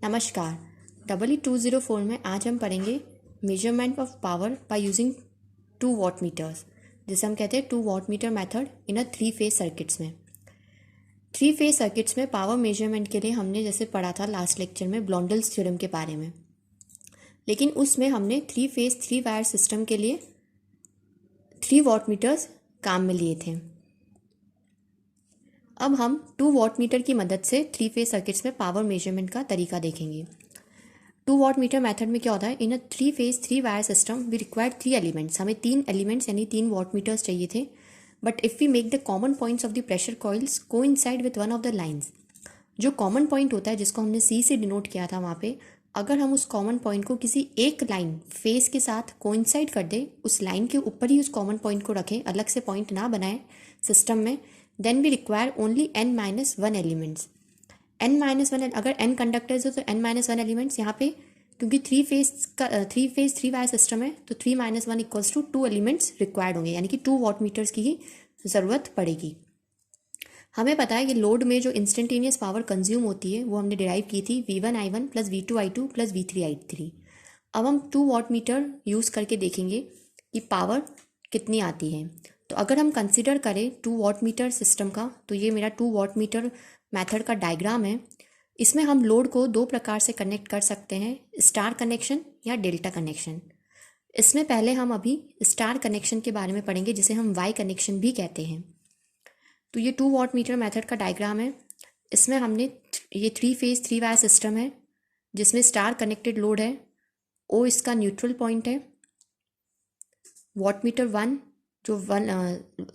नमस्कार। EE 204 में आज हम पढ़ेंगे measurement of power by using 2 watt meters, जिसे हम कहते हैं 2 watt meter method in a 3 phase circuits में। 3 फेज सर्किट्स में पावर मेजरमेंट के लिए हमने जैसे पढ़ा था लास्ट लेक्चर में ब्लॉन्डल्स थ्योरम के बारे में, लेकिन उसमें हमने 3 फेज 3 वायर सिस्टम के लिए 3 वॉट मीटर्स काम में लिए थे। अब हम 2 वॉट मीटर की मदद से 3 फेज सर्किट्स में पावर मेजरमेंट का तरीका देखेंगे। 2 वॉट मीटर मेथड में क्या होता है, in a 3 phase 3 wire system we required 3 elements. हमें 3 एलिमेंट्स यानी 3 वॉट मीटर्स चाहिए थे, but if we make the common points of the pressure coils coincide with one of the lines, जो common point होता है जिसको हमने सी से डिनोट किया था वहाँ पे, अगर हम उस कॉमन पॉइंट को किसी एक लाइन फेस के साथ कोइंसाइड कर दें, उस लाइन के ऊपर ही उस कॉमन पॉइंट को रखें, अलग से पॉइंट ना बनाएं सिस्टम में, then we require only n-1 elements. n-1 अगर n कंडक्टर्स हो तो n-1 एलिमेंट्स यहाँ पे, क्योंकि 3 फेज 3 वायर सिस्टम है तो 3-1 इक्वल्स टू 2 एलिमेंट्स रिक्वायर्ड होंगे, यानी कि 2 वॉट मीटर्स की ही ज़रूरत पड़ेगी। हमें पता है कि लोड में जो इंस्टेंटेनियस पावर कंज्यूम होती है वो हमने डिराइव की थी V1I1 plus V2I2 plus V3I3। अब हम 2 वॉट मीटर यूज़ करके देखेंगे कि पावर कितनी आती है। तो अगर हम कंसिडर करें 2 वॉट मीटर सिस्टम का, तो ये मेरा 2 वॉट मीटर मेथड का डायग्राम है। इसमें हम लोड को 2 प्रकार से कनेक्ट कर सकते हैं, स्टार कनेक्शन या डेल्टा कनेक्शन। इसमें पहले हम अभी स्टार कनेक्शन के बारे में पढ़ेंगे, जिसे हम वाई कनेक्शन भी कहते हैं। तो ये 2 वॉट मीटर मेथड का डायग्राम है। इसमें हमने ये 3 फेज 3 वायर सिस्टम है जिसमें स्टार कनेक्टेड लोड है, ओ इसका न्यूट्रल पॉइंट है, वॉट मीटर 1 जो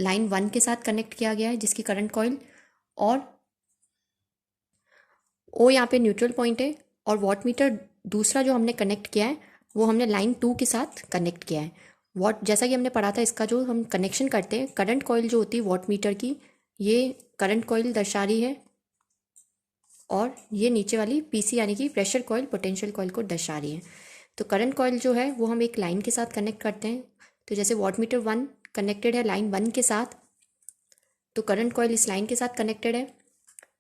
लाइन 1 के साथ कनेक्ट किया गया है जिसकी करंट कॉइल, और ओ यहाँ पे न्यूट्रल पॉइंट है, और वॉट मीटर दूसरा जो हमने कनेक्ट किया है वो हमने लाइन 2 के साथ कनेक्ट किया है। वॉट जैसा कि हमने पढ़ा था, इसका जो हम कनेक्शन करते हैं, करंट कॉइल जो होती है वॉट मीटर की, ये करंट कॉइल दर्शा रही है, और ये नीचे वाली पीसी यानी कि प्रेशर कॉइल पोटेंशियल कॉइल को दर्शा रही है। तो करंट कॉइल जो है वो हम एक लाइन के साथ कनेक्ट करते हैं। तो जैसे वॉट मीटर 1 कनेक्टेड है लाइन 1 के साथ, तो करंट कॉइल इस लाइन के साथ कनेक्टेड है।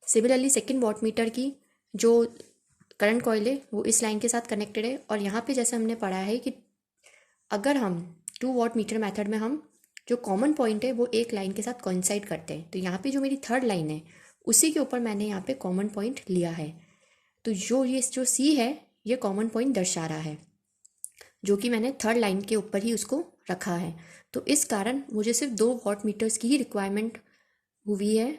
सिमिलरली सेकेंड वॉट मीटर की जो करंट कॉइल है वो इस लाइन के साथ कनेक्टेड है। और यहाँ पे जैसे हमने पढ़ा है कि अगर हम 2 वॉट मीटर मेथड में हम जो कॉमन पॉइंट है वो एक लाइन के साथ कोइंसाइड करते हैं, तो यहाँ पे जो मेरी थर्ड लाइन है उसी के ऊपर मैंने यहाँ पे कॉमन पॉइंट लिया है। तो जो सी है ये कॉमन पॉइंट दर्शा रहा है, जो कि मैंने थर्ड लाइन के ऊपर ही उसको रखा है। तो इस कारण मुझे सिर्फ 2 वॉट मीटर्स की ही रिक्वायरमेंट हुई है,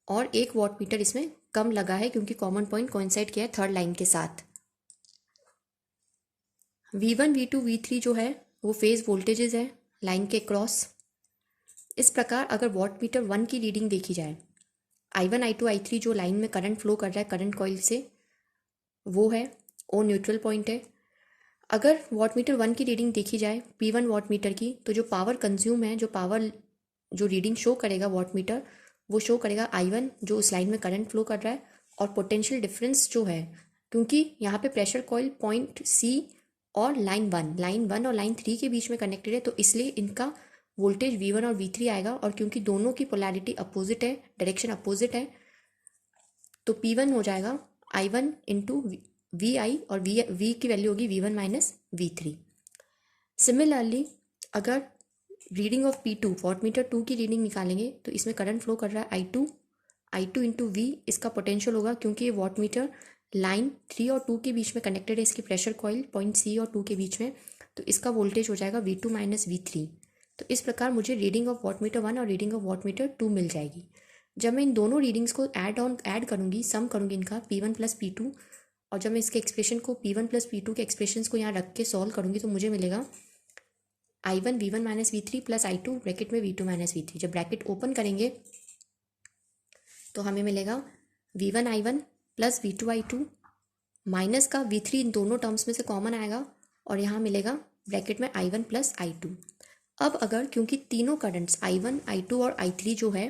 और 1 वॉट मीटर इसमें कम लगा है क्योंकि कॉमन पॉइंट कोइंसाइड किया है थर्ड लाइन के साथ। V1 V2 V3 जो है वो फेज वोल्टेजेस है लाइन के क्रॉस। इस प्रकार अगर वॉट मीटर 1 की रीडिंग देखी जाए, I1 I2 I3 जो लाइन में करंट फ्लो कर रहा है करंट कॉइल से, वो है ओ न्यूट्रल पॉइंट है। अगर वॉट मीटर 1 की रीडिंग देखी जाए P1 वॉट मीटर की, तो जो पावर कंज्यूम है, जो रीडिंग शो करेगा वॉट मीटर, वो शो करेगा I1 जो उस लाइन में करंट फ्लो कर रहा है, और पोटेंशियल डिफरेंस जो है, क्योंकि यहाँ पे प्रेशर कॉइल पॉइंट C और लाइन 1 और लाइन 3 के बीच में कनेक्टेड है, तो इसलिए इनका वोल्टेज V1 और V3 आएगा। और क्योंकि दोनों की पोलैरिटी अपोजिट है, डायरेक्शन अपोजिट है, तो P1 हो जाएगा I1 इंटू VI, और V की वैल्यू होगी V1 माइनस V3। सिमिलरली अगर reading of P2 watt meter 2 की रीडिंग निकालेंगे, तो इसमें करंट फ्लो कर रहा है I2 इंटू V, इसका पोटेंशियल होगा क्योंकि ये वॉट मीटर लाइन 3 और 2 के बीच में कनेक्टेड है, इसकी प्रेशर कॉइल पॉइंट C और 2 के बीच में, तो इसका वोल्टेज हो जाएगा V2 माइनस V3। तो इस प्रकार मुझे रीडिंग ऑफ वॉट मीटर 1 और रीडिंग ऑफ वॉट मीटर 2 मिल जाएगी। जब मैं इन दोनों रीडिंग्स को ऐड करूँगी, सम करूँगी इनका P1 प्लस P2, और जब मैं इसके एक्सप्रेशन को P1 प्लस P2 के एक्सप्रेशंस को यहाँ रख के सॉल्व करूँगी, तो मुझे मिलेगा I1 V1 minus V3 plus I2 bracket में V2 माइनस V3। जब ब्रैकेट ओपन करेंगे तो हमें मिलेगा V1 I1 plus V2 I2 minus का V3 इन दोनों टर्म्स में से कॉमन आएगा, और यहाँ मिलेगा ब्रैकेट में I1 प्लस I2। अब अगर क्योंकि तीनों करंट्स I1 I2 और I3 जो है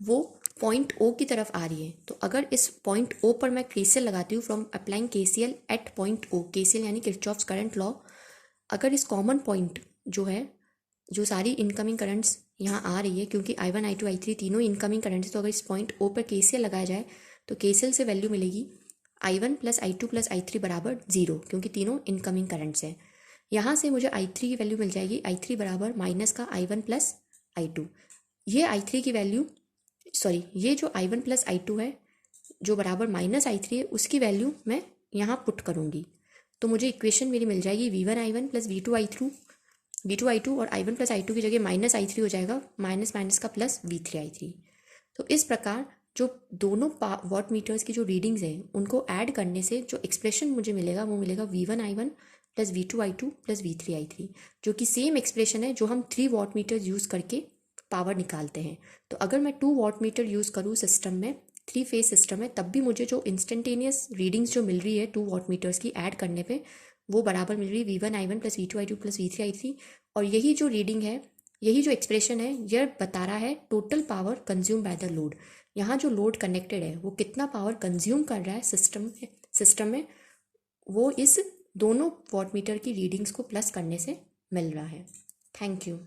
वो पॉइंट O की तरफ आ रही है, तो अगर इस पॉइंट O पर मैं KCL लगाती हूँ from applying KCL at point O, KCL यानी किरचॉफ्स करंट लॉ, अगर इस कॉमन पॉइंट जो है, जो सारी इनकमिंग करंट्स यहाँ आ रही है, क्योंकि I1 I2 I3 तीनों इनकमिंग करंट्स, तो अगर इस पॉइंट O पर KCL लगाया जाए तो KCL से वैल्यू मिलेगी I1 plus I2 plus I3 बराबर 0, क्योंकि तीनों इनकमिंग करंट्स हैं। यहाँ से मुझे I3 की वैल्यू मिल जाएगी, I3 बराबर माइनस का I1 प्लस I2। ये I3 की वैल्यू ये जो I1 प्लस I2 है जो बराबर माइनस I3 है, उसकी वैल्यू मैं यहाँ पुट करूँगी, तो मुझे इक्वेशन मेरी मिल जाएगी V1 I1 प्लस V2 और I1 प्लस I2 की जगह माइनस I3 हो जाएगा, माइनस माइनस का प्लस V3 I3। तो इस प्रकार जो दोनों वॉट मीटर्स की जो रीडिंग्स हैं उनको ऐड करने से जो एक्सप्रेशन मुझे मिलेगा वो मिलेगा V1 I1 plus V2 I2 plus V3 I3, जो कि सेम एक्सप्रेशन है जो हम 3 वॉट मीटर यूज़ करके पावर निकालते हैं। तो अगर मैं 2 वॉट मीटर यूज़ करूँ सिस्टम में, 3 फेज सिस्टम है, तब भी मुझे जो इंस्टेंटेनियस रीडिंग्स जो मिल रही है 2 वॉट मीटर्स की ऐड करने पे, वो बराबर मिल रही है V1 I1 plus V2 I2 plus V3 I3। और यही जो रीडिंग है, यही जो एक्सप्रेशन है, यह बता रहा है total power consume by the load. यहाँ जो लोड कनेक्टेड है वो कितना पावर कंज्यूम कर रहा है सिस्टम में, वो इस दोनों वॉट मीटर की रीडिंग्स को प्लस करने से मिल रहा है। Thank you.